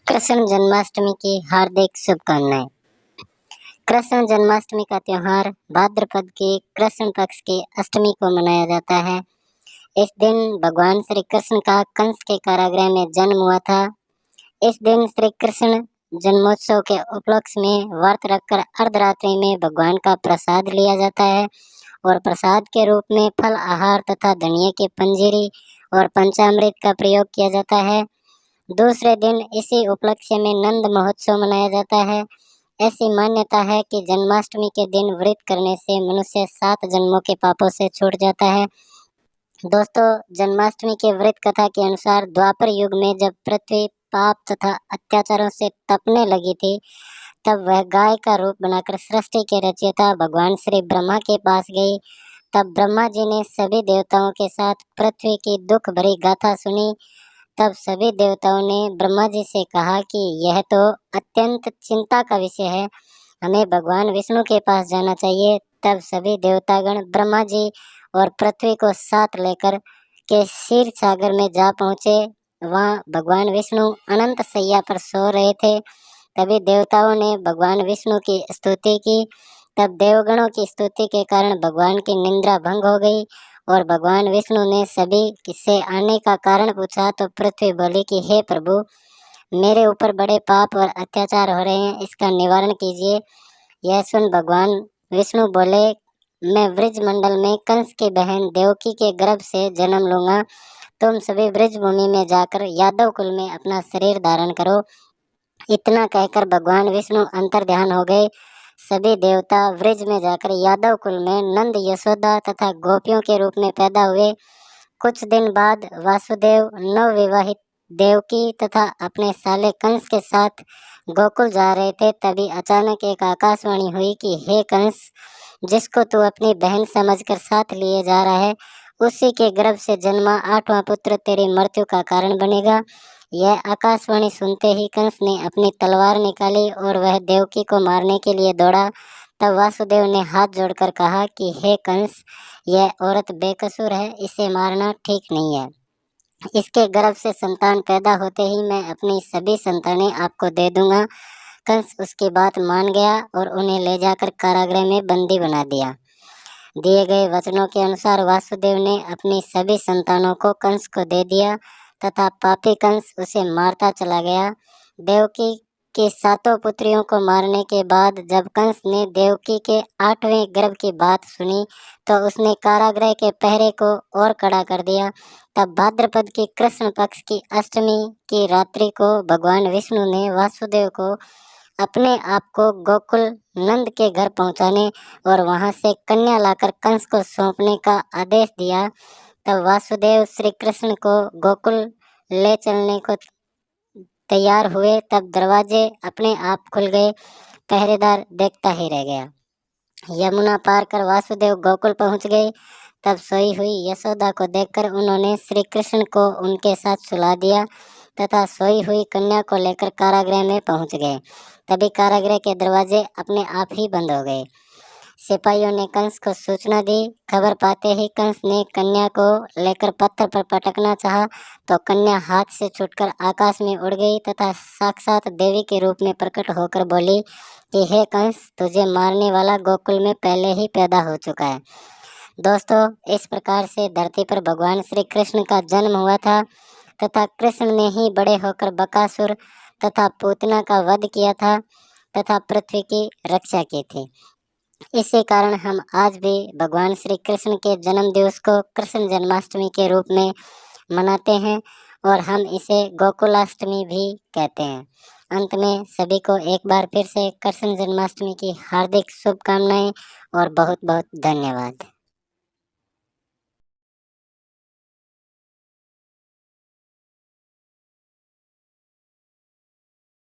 कृष्ण जन्माष्टमी की हार्दिक शुभकामनाएं। कृष्ण जन्माष्टमी का त्योहार भाद्रपद के कृष्ण पक्ष की अष्टमी को मनाया जाता है। इस दिन भगवान श्री कृष्ण का कंस के कारागृह में जन्म हुआ था। इस दिन श्री कृष्ण जन्मोत्सव के उपलक्ष्य में व्रत रखकर अर्धरात्रि में भगवान का प्रसाद लिया जाता है और प्रसाद के रूप में फल आहार तथा धनिया की पंजीरी और पंचामृत का प्रयोग किया जाता है। दूसरे दिन इसी उपलक्ष्य में नंद महोत्सव मनाया जाता है। ऐसी मान्यता है कि जन्माष्टमी के दिन व्रत करने से मनुष्य 7 जन्मों के पापों से छूट जाता है। दोस्तों, जन्माष्टमी के व्रत कथा के अनुसार द्वापर युग में जब पृथ्वी पाप तथा अत्याचारों से तपने लगी थी, तब वह गाय का रूप बनाकर सृष्टि के रचयिता भगवान श्री ब्रह्मा के पास गई। तब ब्रह्मा जी ने सभी देवताओं के साथ पृथ्वी की दुख भरी गाथा सुनी। तब सभी देवताओं ने ब्रह्मा जी से कहा कि यह तो अत्यंत चिंता का विषय है, हमें भगवान विष्णु के पास जाना चाहिए। तब सभी देवतागण ब्रह्मा जी और पृथ्वी को साथ लेकर के क्षीर सागर में जा पहुँचे। वहाँ भगवान विष्णु अनंत शैया पर सो रहे थे। तभी देवताओं ने भगवान विष्णु की स्तुति की। तब देवगणों की स्तुति के कारण भगवान की निंद्रा भंग हो गई और भगवान विष्णु ने सभी से आने का कारण पूछा तो पृथ्वी बोली कि हे प्रभु, मेरे ऊपर बड़े पाप और अत्याचार हो रहे हैं, इसका निवारण कीजिए। यह सुन भगवान विष्णु बोले, मैं ब्रज मंडल में कंस की बहन देवकी के गर्भ से जन्म लूंगा। तुम सभी ब्रज भूमि में जाकर यादव कुल में अपना शरीर धारण करो। इतना कहकर भगवान विष्णु अंतर ध्यान हो गए। सभी देवता व्रज में जाकर यादव कुल में नंद, यशोदा तथा गोपियों के रूप में पैदा हुए। कुछ दिन बाद वासुदेव नवविवाहित देवकी तथा अपने साले कंस के साथ गोकुल जा रहे थे। तभी अचानक एक आकाशवाणी हुई कि हे कंस, जिसको तू अपनी बहन समझकर साथ लिए जा रहा है, उसी के गर्भ से जन्मा 8वां पुत्र तेरी मृत्यु का कारण बनेगा। यह आकाशवाणी सुनते ही कंस ने अपनी तलवार निकाली और वह देवकी को मारने के लिए दौड़ा। तब वासुदेव ने हाथ जोड़कर कहा कि हे कंस, यह औरत बेकसूर है, इसे मारना ठीक नहीं है। इसके गर्भ से संतान पैदा होते ही मैं अपनी सभी संतानें आपको दे दूंगा। कंस उसकी बात मान गया और उन्हें ले जाकर कारागृह में बंदी बना दिया। दिए गए वचनों के अनुसार वासुदेव ने अपनी सभी संतानों को कंस को दे दिया तथा पापी कंस उसे मारता चला गया। देवकी की 7 पुत्रियों को मारने के बाद जब कंस ने देवकी के 8वें गर्भ की बात सुनी तो उसने कारागृह के पहरे को और कड़ा कर दिया। तब भाद्रपद की कृष्ण पक्ष की अष्टमी की रात्रि को भगवान विष्णु ने वासुदेव को अपने आप को गोकुल नंद के घर पहुंचाने और वहां से कन्या लाकर कंस को सौंपने का आदेश दिया। तब वासुदेव श्री कृष्ण को गोकुल ले चलने को तैयार हुए। तब दरवाजे अपने आप खुल गए, पहरेदार देखता ही रह गया। यमुना पार कर वासुदेव गोकुल पहुंच गए। तब सोई हुई यशोदा को देखकर उन्होंने श्री कृष्ण को उनके साथ सुला दिया तथा सोई हुई कन्या को लेकर कारागृह में पहुंच गए। तभी कारागृह के दरवाजे अपने आप ही बंद हो गए। सिपाहियों ने कंस को सूचना दी। खबर पाते ही कंस ने कन्या को लेकर पत्थर पर पटकना चाहा तो कन्या हाथ से छूटकर आकाश में उड़ गई तथा साक्षात देवी के रूप में प्रकट होकर बोली कि हे कंस, तुझे मारने वाला गोकुल में पहले ही पैदा हो चुका है। दोस्तों, इस प्रकार से धरती पर भगवान श्री कृष्ण का जन्म हुआ था तथा कृष्ण ने ही बड़े होकर बकासुर तथा पूतना का वध किया था तथा पृथ्वी की रक्षा की थी। इसी कारण हम आज भी भगवान श्री कृष्ण के जन्म दिवस को कृष्ण जन्माष्टमी के रूप में मनाते हैं और हम इसे गोकुलाष्टमी भी कहते हैं। अंत में सभी को एक बार फिर से कृष्ण जन्माष्टमी की हार्दिक शुभकामनाएं और बहुत बहुत धन्यवाद।